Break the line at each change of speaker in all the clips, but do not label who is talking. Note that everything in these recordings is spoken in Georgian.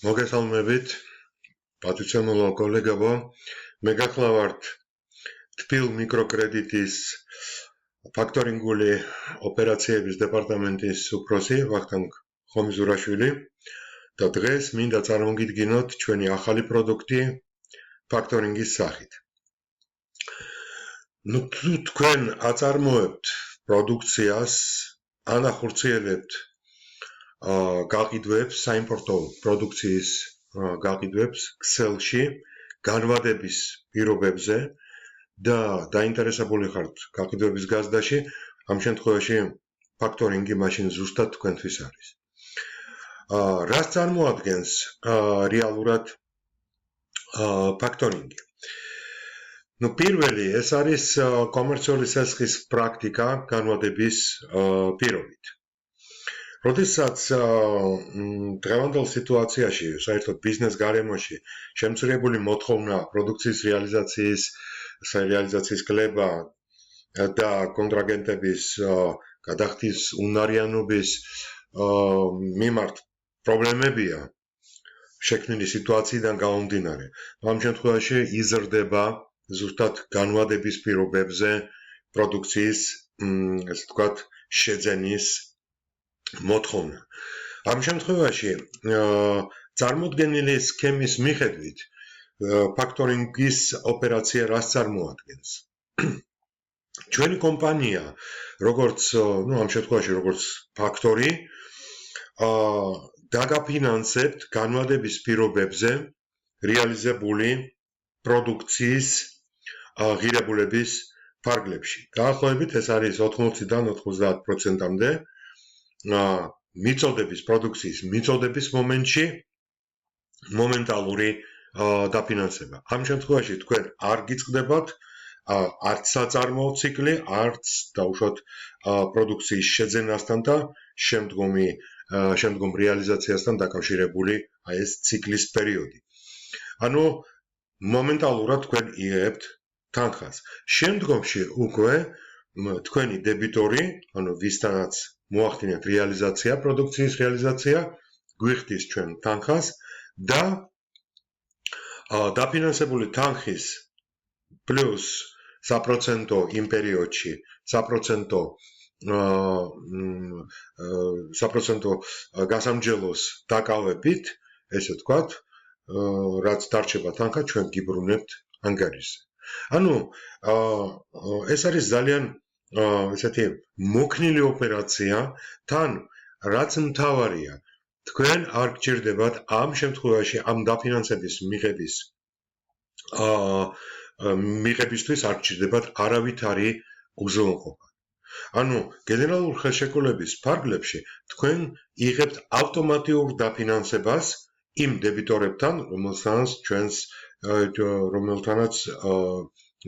მოგესალმებით, პატრიცემულო კოლეგებო. მე გახლავართ თბილ მიკროკრედიტის ფაქტორინგული ოპერაციების დეპარტამენტის უფროსი ვახტანგ ხომიზურაშვილი და დღეს მინდა წარმოგიდგინოთ ჩვენი ახალი პროდუქტი ფაქტორინგის სახით. თუ თქვენ აწარმოებთ პროდუქციას, ან ახორციელებთ გაყიდვებს, საიმპორტო პროდუქციის გაყიდვებს ქსელში განვადების პირობებზე და დაინტერესებული ხართ გაყიდვების გაზრდაში, ამ შემთხვევაში ფაქტორინგი მაშინ ზუსტად თქვენთვის არის. რას წარმოადგენს რეალურად ფაქტორინგი? პირველი, ეს არის კომერციული სესხის პრაქტიკა განვადების პირობით. როდესაც დღევანდელ სიტუაციაში, საერთოდ ბიზნეს გარემოში შემცირებული მოთხოვნა პროდუქციის რეალიზაციის კლება და კონტრაგენტების გადახდის უნარიანობის მიმართ პრობლემებია შექმნილი სიტუაციიდან გამომდინარე. ამ შემთხვევაში იზრდება ზუსტად განვადების პირობებზე პროდუქციის, ესე ვთქვათ, შეძენის მოთხოვნა. ამ შემთხვევაში წარმოდგენილი სქემის მიხედვით ფაქტორინგის ოპერაცია რას წარმოადგენს? ჩვენი კომპანია, როგორც, ამ შემთხვევაში როგორც ფაქტორი, დაგაფინანსებთ განვადების პირობებზე რეალიზებული პროდუქციის ღირებულების ფარგლებში. დაახლოებით ეს არის 80-დან 90%-მდე პროდუქციის მიწოდების მომენტში მომენტალური დაფინანსება. ამ შემთხვევაში თქვენ არ გიწყდებათ არც საწარმოო ციკლი, არც დაუშვათ პროდუქციის შეძენასთან და შემდგომ რეალიზაციასთან დაკავშირებული ეს ციკლის პერიოდი. ანუ მომენტალურად თქვენ იღებთ თანხას. შემდგომში უკვე თქვენი დებიტორი, ანუ ვისთანაც მოახდინეთ რეალიზაცია, პროდუქციის რეალიზაცია, გვიხდის ჩვენ თანხას და დაფინანსებული თანხის პლუს საპროცენტო იმ პერიოდში, საპროცენტო გასამჯელოს დაკავებით, ესე ვთქვათ, რაც დარჩება თანხა, ჩვენ გიბრუნებთ ანგარიშზე. ანუ ეს არის ძალიან ესეთი მოქნილი ოპერაცია, თან რაც მთავარია, თქვენ არ გჭირდებათ ამ შემთხვევაში ამ დაფინანსების მიღებისთვის არ გჭირდებათ არავითარი უზრუნველყოფა. ანუ გენერალურ ხელშეკრულების ფარგლებში თქვენ იღებთ ავტომატიურ დაფინანსებას იმ დებიტორებთან, რომელთანაც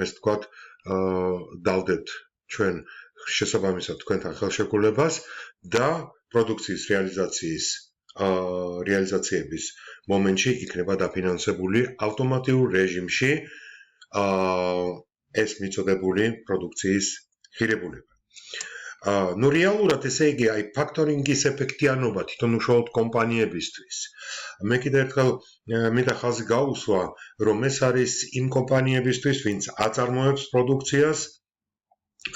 ესე ვთქვათ, დავდებთ ჩვენ შესაბამისად თქვენთან ხელშეკრულებას და პროდუქციის რეალიზაციების მომენტში იქნება დაფინანსებული ავტომატიურ რეჟიმში ეს მიწოდებული პროდუქციის ღირებულება. რეალურად ესე იგი, ფაქტორინგის ეფექტიანობა თვითონ უშუალოდ კომპანიებისთვის. მე კიდევ ერთხელ მინდა ხაზი გაუსვა, რომ ეს არის იმ კომპანიებისთვის, ვინც აწარმოებს პროდუქციას,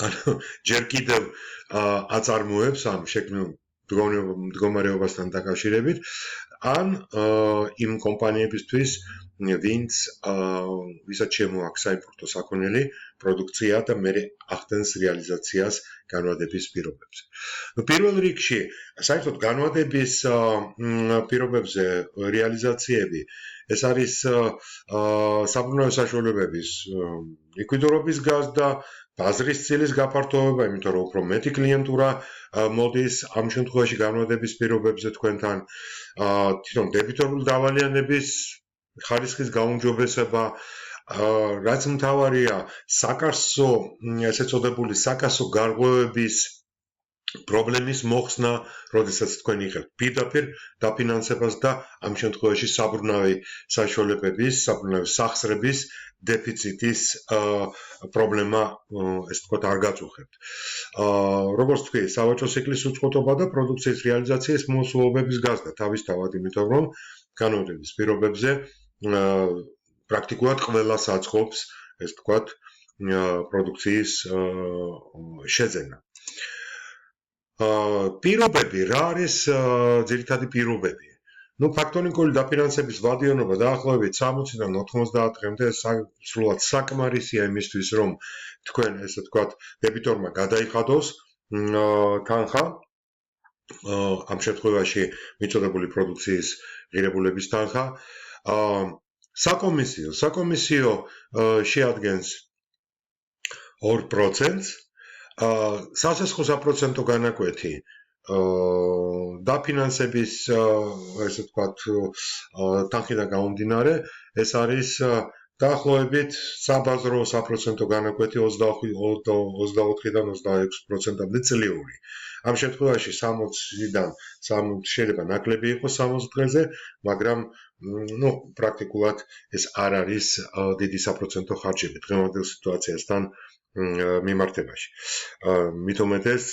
ანუ ჯერ კიდევ აწარმოებს ამ შექმნილ მდგომარეობასთან დაკავშირებით, ან იმ კომპანიებისთვის, ვისაც შემოაქვს საიმპორტო საქონელი პროდუქცია და მერე ახდენს რეალიზაციას განვადების პირობებზე. პირველ რიგში, საერთოდ განვადების პირობებზე რეალიზაციები, ეს არის საბრუნავი საშუალებების ლიკვიდურობის გაზრდა, ბაზრის ცილის გაფართოვება, იმიტომ რომ უფრო მეტი კლიენტურა მოდის ამ შემთხვევაში განვადების პირობებზე თქვენთან, თვითონ დებიტორული დავალიანების ხარისხის გაუმჯობესება, რაც მთავარია, საკასო, ესე წოდებული საკასო გარღვევების პრობლემის მოხსნა, როდესაც თქვენ იღებთ პირდაპირ დაფინანსებას და ამ შემთხვევაში საბრუნავი საშუალებების, საბრუნავი სახსრების დეფიციტის პრობლემა, ესე ვთქვათ, არ გაწუხებთ. როგორც თქვი, სავაჭრო ციკლის უწყვეტობა და პროდუქციის რეალიზაციის მოსულობების გაზრდა თავისთავად, იმიტომ რომ განმავლობის პირობებზე პრაქტიკულად ყველას აწყობს, ესე ვთქვათ, პროდუქციის შეძენა. პირობები, რა არის ძირითადი პირობები? ფაქტორინგული დაფინანსების ვადიანობა დაახლოებით 60-დან 90 დღემდე სრულად საკმარისია იმისთვის, რომ თქვენ, ესე ვთქვათ, დებიტორმა გადაიხადოს თანხა, ამ შემთხვევაში მიწოდებული პროდუქციის ღირებულების თანხა. საკომისიო შეადგენს 2%. სასესხო საპროცენტო განაკვეთი დაფინანსების, ესე ვთქვათ, თანხიდან გამომდინარე, ეს არის დაახლოებით საბაზრო საპროცენტო განაკვეთი 24-დან 26%-მდე წლიური. ამ შემთხვევაში 60-დან შეიძლება ნაკლები იყოს 60 დღეზე, მაგრამ პრაქტიკულად ეს არ არის დიდი საპროცენტო ხარჯები დღევანდელ სიტუაციასთან მიმართებაში. მით უმეტეს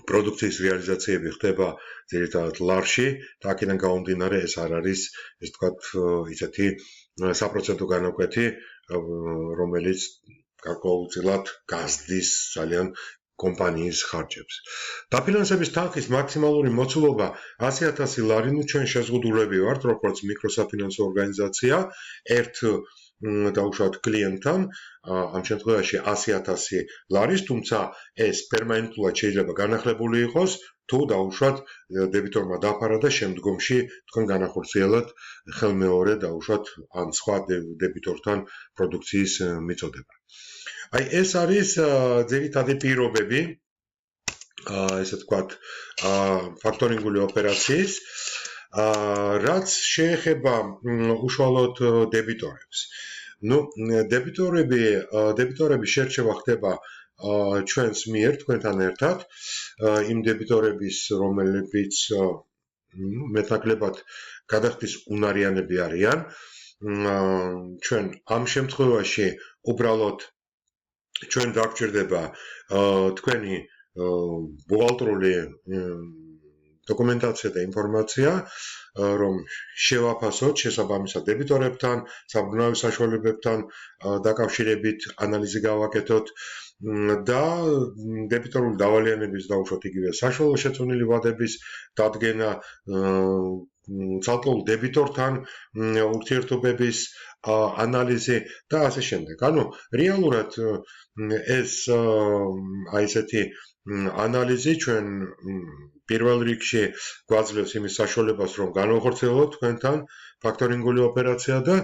პროდუქციის რეალიზაციები ხდება ძირითადად ლარში და აქედან გამომდინარე ეს არ არის, ესე ვთქვათ, ისეთი საპროცენტო განაკვეთი, რომელიც გარკვეულწილად გაზრდის ძალიან კომპანიის ხარჯებს. დაფინანსების თანხის მაქსიმალური მოცულობა 100,000 ლარი, ჩვენ შეზღუდულები ვართ, როგორც მიკროსაფინანსო ორგანიზაცია, ერთ დაუშვათ კლიენტთან, ამ შემთხვევაში 100,000 ლარის, თუმცა ეს პერმანენტულად შეიძლება განახლებული იყოს, თუ დაუშვათ დებიტორმა დაფარა და შემდგომში თქვენ განახორციელოთ ხელმეორე დაუშვათ ან სხვა დებიტორთან პროდუქციის მიწოდება. ეს არის ძირითადი პირობები, ესე ვთქვათ, ფაქტორინგული ოპერაციის, რაც შეეხება უშუალოდ დებიტორებს. დებიტორების შერჩევა ხდება ჩვენს მიერ, თქვენთან ერთად, იმ დებიტორების, რომლებიც მეტნაკლებად გადახდის უნარიანები არიან. ჩვენ ამ შემთხვევაში უბრალოდ ჩვენ დაგჭირდება თქვენი ბუღალტრული დოკუმენტაცია და ინფორმაცია, რომ შევაფასოთ შესაბამისად დებიტორებთან, საბრუნავი საშუალებებთან დაკავშირებით ანალიზი გავაკეთოთ და დებიტორული დავალიანების დაუშვათ იგივე საშუალო შეწონილი ვადების დადგენა, ცალკეულ დებიტორთან ურთიერთობების ანალიზი და ასე შემდეგ. რეალურად ეს ესეთი ანალიზი ჩვენ პირველ რიგში გვაძლევს იმის საშუალებას, რომ განვახორციელოთ თქვენთან ფაქტორინგული ოპერაცია და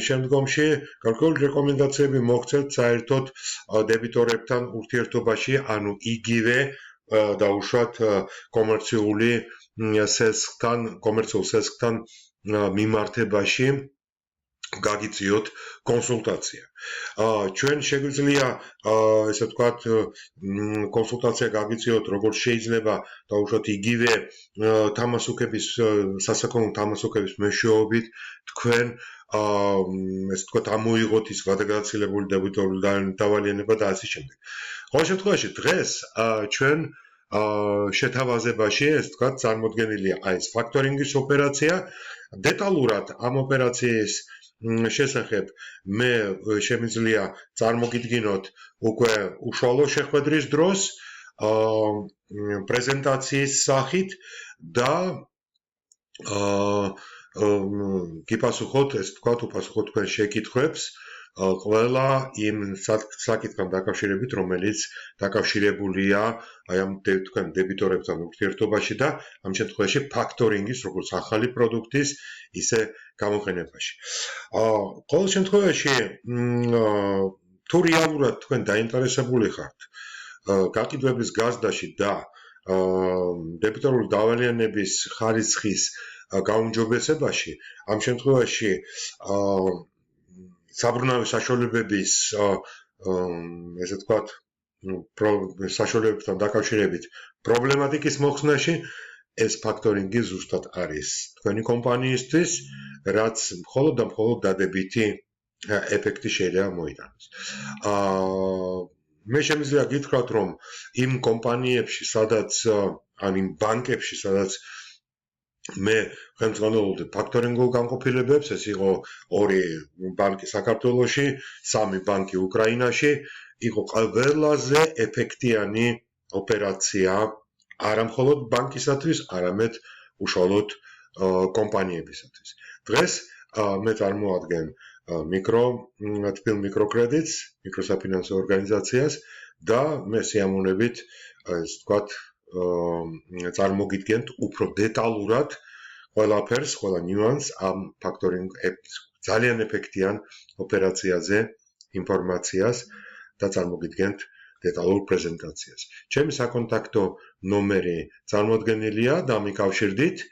შემდგომში გარკვეული რეკომენდაციები მოგვცეთ საერთოდ დებიტორებთან ურთიერთობაში, იგივე დაუშვათ კომერციულ სესხთან მიმართებაში გაგიწიოთ კონსულტაცია. ჩვენ შეგვიძლია, ესე ვთქვათ, კონსულტაცია გაგიწიოთ, როგორც შეიძლება, დაუშვათ იგივე თამასუქების, სასაქონლო თამასუქების მეშვეობით თქვენ, ესე ვთქვათ, ამოიღოთ ის გადაგაცილებული დებიტორული დავალიანება და ასე შემდეგ. ყოველ შემთხვევაში დღეს ჩვენ შეთავაზებაში, ესე ვთქვათ, წარმოდგენილია ეს ფაქტორინგის ოპერაცია. დეტალურად ამ ოპერაციის შესახებ მე შემიძლია წარმოგიდგინოთ უკვე უშუალო შეხვედრის დროს პრეზენტაციის სახით და გიპასუხოთ, ესე ვთქვათ, უპასუხოთ თქვენ შეკითხვებს ყველა იმ საკითხთან დაკავშირებით, რომელიც დაკავშირებულია ამ თქვენ დებიტორებთან ურთიერთობაში და ამ შემთხვევაში ფაქტორინგის, როგორც ახალი პროდუქტის, ისე გამოყენებაში. ყოველ შემთხვევაში, თუ რეალურად თქვენ დაინტერესებული ხართ გაყიდვების გაზრდაში და დებიტორული დავალიანების ხარისხის გაუმჯობესებაში, ამ შემთხვევაში საბრუნავი საშუალებების, ესე ვთქვათ, საშუალებებთან დაკავშირებით პრობლემატიკის მოხსნაში ეს ფაქტორინგი ზუსტად არის თქვენი კომპანიისთვის, რაც მხოლოდ და მხოლოდ დადებითი ეფექტი შეიძლება მოიტანოს. მე შემიძლია გითხრათ, რომ იმ კომპანიებში, სადაც ან იმ ბანკებში, სადაც მე ხელმძღვანელობდი ფაქტორინგულ განყოფილებებს, ეს იყო 2 ბანკი საქართველოში, 3 ბანკი უკრაინაში, იყო ყველაზე ეფექტიანი ოპერაცია არა მხოლოდ ბანკისათვის, არამედ უშუალოდ კომპანიებისათვის. დღეს მე წარმოადგენ თბილ მიკროკრედიტს, მიკროსაფინანსო ორგანიზაციას და მე სიამოვნებით, ასე ვთქვათ, წარმოგიდგენთ უფრო დეტალურად ყველაფერს, ყველა ნიუანსს ამ ფაქტორინგ ძალიან ეფექტიან ოპერაციაზე ინფორმაციას და წარმოგიდგენთ დეტალურ პრეზენტაციას. ჩემი საკონტაქტო ნომერი წარმოდგენილია და მიკავშირდით,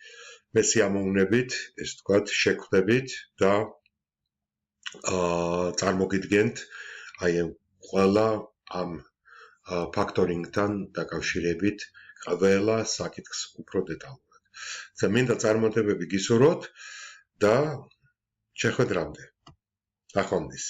მე სიამოვნებით, ესე ვთქვათ, შეგხვდებით და წარმოგიდგენთ აი ყველა ამ ფაქტორინგთან დაკავშირებით ყველა საკითხს უფრო დეტალურად. მინდა წარმატებები გისურვოთ და შეხვედრამდე. ნახვამდის.